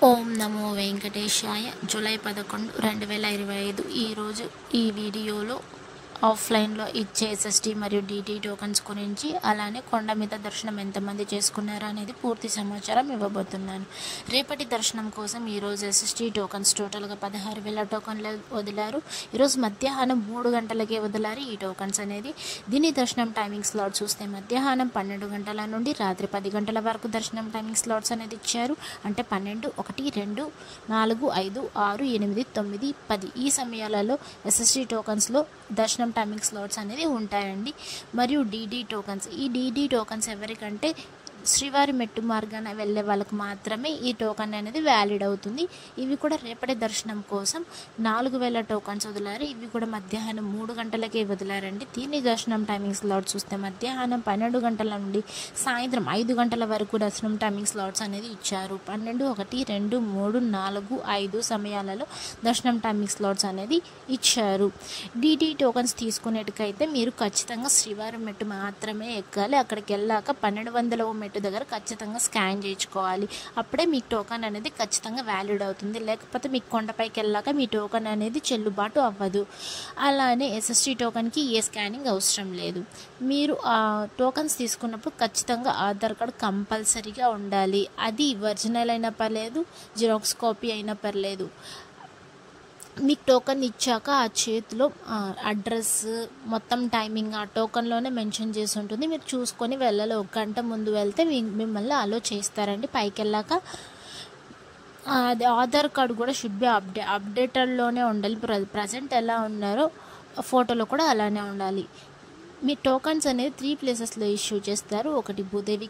ఓం నమో వెంకటేశాయ. July 11, 2025 ఈరోజు ఈ వీడియోలో ఆఫ్లైన్లో ఇచ్చే ఎస్ఎస్టీ మరియు డిటి టోకన్స్ గురించి, అలానే కొండ మీద దర్శనం ఎంతమంది చేసుకున్నారు అనేది పూర్తి సమాచారం ఇవ్వబోతున్నాను. రేపటి దర్శనం కోసం ఈరోజు ఎస్ఎస్టీ టోకన్స్ టోటల్గా 16,000 టోకన్లు వదిలారు. ఈరోజు మధ్యాహ్నం 3 గంటలకే వదిలారు ఈ టోకన్స్ అనేది. దీని దర్శనం టైమింగ్ స్లాట్ చూస్తే మధ్యాహ్నం 12 గంటల నుండి రాత్రి 10 గంటల వరకు దర్శనం టైమింగ్ స్లాట్స్ అనేది ఇచ్చారు. అంటే 12, 1, 2, 4, 5, 6, 8, 9, 10 ఈ సమయాలలో ఎస్ఎస్టీ టోకన్స్లో దర్శనం టైమింగ్ స్లాట్స్ అనేది ఉంటాయండి. మరియు డీడీ టోకన్స్, ఈ డీడీ టోకన్స్ ఎవరికంటే శ్రీవారి మెట్టు మార్గాన వెళ్ళే వాళ్ళకు మాత్రమే ఈ టోకన్ అనేది వ్యాలిడ్ అవుతుంది. ఇవి కూడా రేపటి దర్శనం కోసం 4,000 టోకన్స్ వదిలారు. ఇవి కూడా మధ్యాహ్నం 3 గంటలకే వదిలారండి. దీని దర్శనం టైమింగ్ స్లాట్ చూస్తే మధ్యాహ్నం 12 గంటల నుండి సాయంత్రం 5 గంటల వరకు దర్శనం టైమింగ్ స్లాట్స్ అనేది ఇచ్చారు. 12, 1, 2, 3, 4, 5 సమయాలలో దర్శనం టైమింగ్ స్లాట్స్ అనేది ఇచ్చారు. డీటీ టోకన్స్ తీసుకునేటికైతే మీరు ఖచ్చితంగా శ్రీవారి మెట్టు మాత్రమే ఎక్కాలి. అక్కడికి వెళ్ళాక 1200వ మెట్టు దగ్గర ఖచ్చితంగా స్కాన్ చేయించుకోవాలి. అప్పుడే మీ టోకన్ అనేది ఖచ్చితంగా వ్యాలిడ్ అవుతుంది. లేకపోతే మీకు కొండపైకి వెళ్ళాక మీ టోకన్ అనేది చెల్లుబాటు అవ్వదు. అలానే ఎస్ఎస్టీ టోకన్కి ఏ స్కానింగ్ అవసరం లేదు. మీరు ఆ టోకన్స్ తీసుకున్నప్పుడు ఖచ్చితంగా ఆధార్ కార్డ్ కంపల్సరీగా ఉండాలి. అది ఒరిజినల్ అయినా పర్లేదు, జిరాక్స్ కాపీ అయినా పర్లేదు. మీకు టోకన్ ఇచ్చాక ఆ చేతిలో అడ్రస్ మొత్తం టైమింగ్ ఆ టోకన్లోనే మెన్షన్ చేసి ఉంటుంది. మీరు చూసుకొని వెళ్ళాలి. 1 గంట ముందు వెళ్తే మిమ్మల్ని అలో చేస్తారండి. పైకి వెళ్ళాక అది ఆధార్ కార్డు కూడా షుడ్ బి అప్డేటెడ్లోనే ఉండాలి. ప్రజెంట్ ఎలా ఉన్నారో ఫోటోలో కూడా అలానే ఉండాలి. మీ టోకన్స్ అనేది 3 ప్లేసెస్లో ఇష్యూ చేస్తారు. 1 భూదేవి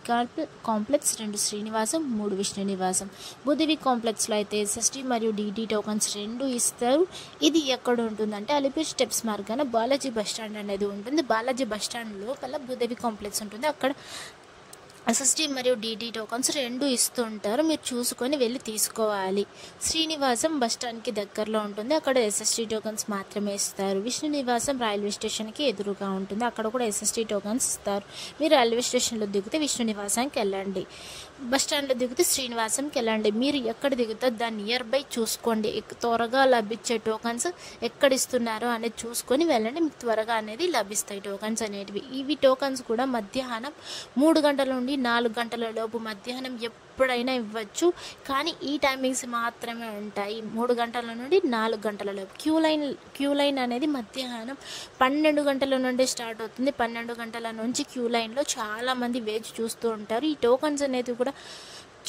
కాంప్లెక్స్, 2 శ్రీనివాసం, 3 విష్ణు నివాసం. భూదేవి కాంప్లెక్స్లో అయితే ఎస్ఎస్టీ మరియు డిటి టోకన్స్ 2 ఇస్తారు. ఇది ఎక్కడ ఉంటుందంటే అలిపిరి స్టెప్స్ మార్గాన బాలాజీ బస్టాండ్ అనేది ఉంటుంది. బాలాజీ బస్టాండ్ లోపల భూదేవి కాంప్లెక్స్ ఉంటుంది. అక్కడ ఎస్ఎస్టీ మరియు డిటి టోకన్స్ 2 ఇస్తూ ఉంటారు. మీరు చూసుకొని వెళ్ళి తీసుకోవాలి. శ్రీనివాసం బస్టాండ్కి దగ్గరలో ఉంటుంది. అక్కడ ఎస్ఎస్టీ టోకన్స్ మాత్రమే ఇస్తారు. విష్ణు నివాసం రైల్వే స్టేషన్కి ఎదురుగా ఉంటుంది. అక్కడ కూడా ఎస్ఎస్టీ టోకన్స్ ఇస్తారు. మీరు రైల్వే స్టేషన్లో దిగితే విష్ణు నివాసానికి వెళ్ళండి. బస్టాండ్లో దిగితే శ్రీనివాసంకి వెళ్ళండి. మీరు ఎక్కడ దిగుతారో దాని నియర్ బై చూసుకోండి. త్వరగా లభించే టోకన్స్ ఎక్కడ ఇస్తున్నారో అనేది చూసుకొని వెళ్ళండి. మీకు త్వరగా అనేది లభిస్తాయి టోకన్స్ అనేటివి. ఇవి టోకన్స్ కూడా మధ్యాహ్నం 3 గంటల నుండి 4 గంటల లోపు మధ్యాహ్నం ఎప్పుడైనా ఇవ్వచ్చు. కానీ ఈ టైమింగ్స్ మాత్రమే ఉంటాయి. 3 గంటల నుండి 4 గంటల లోపు. క్యూ లైన్ అనేది మధ్యాహ్నం 12 గంటల నుండి స్టార్ట్ అవుతుంది. 12 గంటల నుంచి క్యూ లైన్లో చాలామంది వేచి చూస్తూ ఉంటారు. ఈ టోకన్స్ అనేది కూడా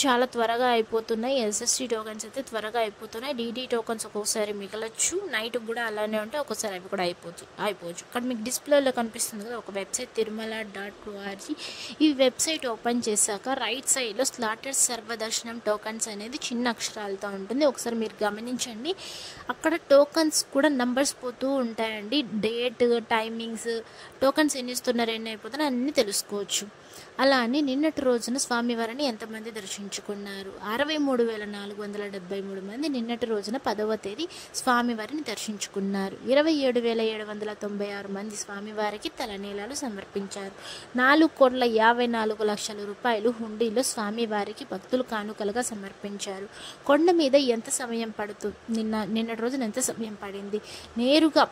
చాలా త్వరగా అయిపోతున్నాయి. ఎస్ఎస్టీ టోకన్స్ అయితే త్వరగా అయిపోతున్నాయి. డిడి టోకన్స్ ఒక్కొక్కసారి మిగలచ్చు, నైట్ కూడా అలానే ఉంటాయి. ఒక్కోసారి అవి కూడా అయిపోవచ్చు. ఇక్కడ మీకు డిస్ప్లేలో కనిపిస్తుంది కదా ఒక వెబ్సైట్ tirumala.org. ఈ వెబ్సైట్ ఓపెన్ చేశాక రైట్ సైడ్లో స్లాటెడ్ సర్వదర్శనం టోకన్స్ అనేది చిన్న అక్షరాలతో ఉంటుంది. ఒకసారి మీరు గమనించండి. అక్కడ టోకన్స్ కూడా నంబర్స్ పోతూ ఉంటాయండి. డేట్, టైమింగ్స్, టోకన్స్ ఎన్ని ఇస్తున్నారు, ఎన్ని అయిపోతున్నాయి అన్నీ తెలుసుకోవచ్చు. అలా అని నిన్నటి రోజున స్వామివారిని ఎంతమంది దర్శించుకున్నారు? 63,473 మంది నిన్నటి రోజున 10వ తేదీ స్వామివారిని దర్శించుకున్నారు. 27,796 మంది స్వామివారికి తలనీలాలు సమర్పించారు. 4,54,00,000 రూపాయలు హుండీలో స్వామివారికి భక్తులు కానుకలుగా సమర్పించారు. కొండ మీద ఎంత సమయం నిన్నటి రోజున ఎంత సమయం పడింది? నేరుగా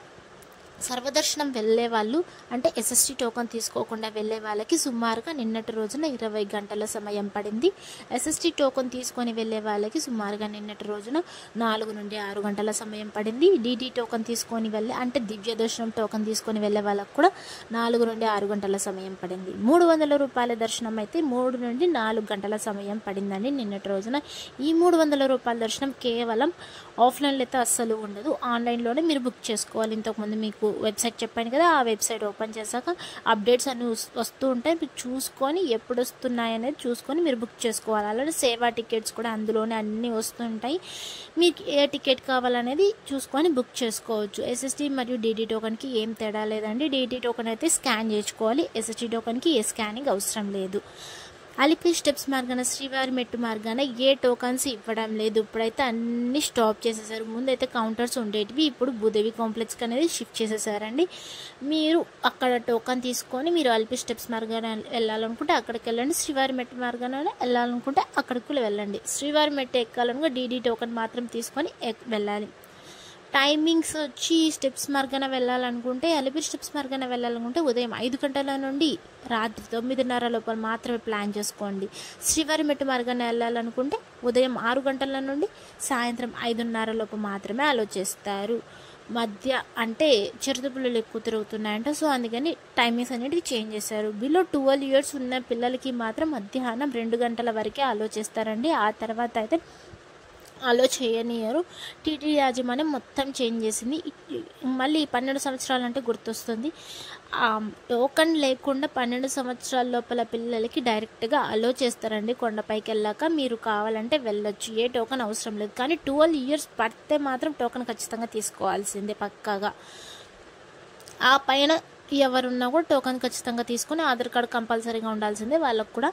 సర్వదర్శనం వెళ్ళే వాళ్ళు అంటే ఎస్ఎస్టీ టోకన్ తీసుకోకుండా వెళ్ళే వాళ్ళకి సుమారుగా నిన్నటి రోజున 20 గంటల సమయం పడింది. ఎస్ఎస్టీ టోకన్ తీసుకొని వెళ్ళే వాళ్ళకి సుమారుగా నిన్నటి రోజున 4 నుండి 6 గంటల సమయం పడింది. డిడి టోకన్ తీసుకొని వెళ్ళే అంటే దివ్య దర్శనం టోకన్ తీసుకొని వెళ్ళే వాళ్ళకి కూడా 4 నుండి 6 గంటల సమయం పడింది. 300 రూపాయల దర్శనం అయితే 3 నుండి 4 గంటల సమయం పడిందండి నిన్నటి రోజున. ఈ 300 రూపాయల దర్శనం కేవలం ఆఫ్లైన్లో అయితే అస్సలు ఉండదు. ఆన్లైన్లోనే మీరు బుక్ చేసుకోవాలి. ఇంతకుముందు మీకు వెబ్సైట్ చెప్పాను కదా, ఆ వెబ్సైట్ ఓపెన్ చేశాక అప్డేట్స్ అన్నీ వస్తూ ఉంటాయి. మీరు చూసుకొని ఎప్పుడు వస్తున్నాయి అనేది చూసుకొని మీరు బుక్ చేసుకోవాలి. అలాగే సేవా టికెట్స్ కూడా అందులోనే అన్నీ వస్తుంటాయి. మీకు ఏ టికెట్ కావాలనేది చూసుకొని బుక్ చేసుకోవచ్చు. ఎస్ఎస్టీ మరియు డిడి టోకన్కి ఏం తేడా లేదండి. డిడి టోకన్ అయితే స్కాన్ చేసుకోవాలి. ఎస్ఎస్టీ టోకన్కి ఏ స్కానింగ్ అవసరం లేదు. అలిపిరి స్టెప్స్ మార్గాన శ్రీవారి మెట్టు మార్గాన ఏ టోకన్స్ ఇవ్వడం లేదు. ఇప్పుడైతే అన్ని స్టాప్ చేసేసారు. ముందైతే కౌంటర్స్ ఉండేటివి, ఇప్పుడు భూదేవి కాంప్లెక్స్కి అనేది షిఫ్ట్ చేసేసారండి. మీరు అక్కడ టోకన్ తీసుకొని మీరు అలిపిరి స్టెప్స్ మార్గాన వెళ్ళాలనుకుంటే అక్కడికి వెళ్ళండి. శ్రీవారి మెట్టు మార్గాన వెళ్ళాలనుకుంటే అక్కడికి వెళ్ళండి. శ్రీవారి మెట్టు ఎక్కాలనుకుంటే డీడీ టోకన్ మాత్రం తీసుకొని వెళ్ళాలి. టైమింగ్స్ వచ్చి స్టెప్స్ మార్గాన వెళ్ళాలనుకుంటే అలిపిరి స్టెప్స్ మార్గాన వెళ్ళాలనుకుంటే ఉదయం 5 గంటల నుండి రాత్రి 9:30 లోపల మాత్రమే ప్లాన్ చేసుకోండి. శ్రీవారి మెట్టు మార్గాన వెళ్ళాలనుకుంటే ఉదయం 6 గంటల నుండి సాయంత్రం 5:30 లోపు మాత్రమే అలో చేస్తారు. మధ్య అంటే చిరుతపుల్లలు ఎక్కువ తిరుగుతున్నాయంట, సో అందుకని టైమింగ్స్ అనేటివి చేంజ్ చేశారు. బిలో 12 years ఉన్న పిల్లలకి మాత్రం మధ్యాహ్నం 2 గంటల వరకే అలో చేస్తారండి. ఆ తర్వాత అయితే అలో చేయనియరు. టీటీ యాజమాన్యం మొత్తం చేంజ్ చేసింది. మళ్ళీ 12 సంవత్సరాలు అంటే గుర్తొస్తుంది. టోకన్ లేకుండా 12 సంవత్సరాల లోపల పిల్లలకి డైరెక్ట్గా అలో చేస్తారండి. కొండపైకి వెళ్ళాక మీరు కావాలంటే వెళ్ళొచ్చు, ఏ టోకన్ అవసరం లేదు. కానీ 12 years పడితే మాత్రం టోకన్ ఖచ్చితంగా తీసుకోవాల్సిందే పక్కాగా. ఆ పైన ఎవరున్నా కూడా టోకన్ ఖచ్చితంగా తీసుకొని ఆధార్ కార్డు కంపల్సరీగా ఉండాల్సిందే. వాళ్ళకు కూడా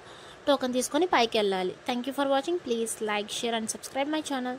టోకన్ తీసుకొని పైకి వెళ్ళాలి. Thank you for watching. Please like, share and subscribe my channel.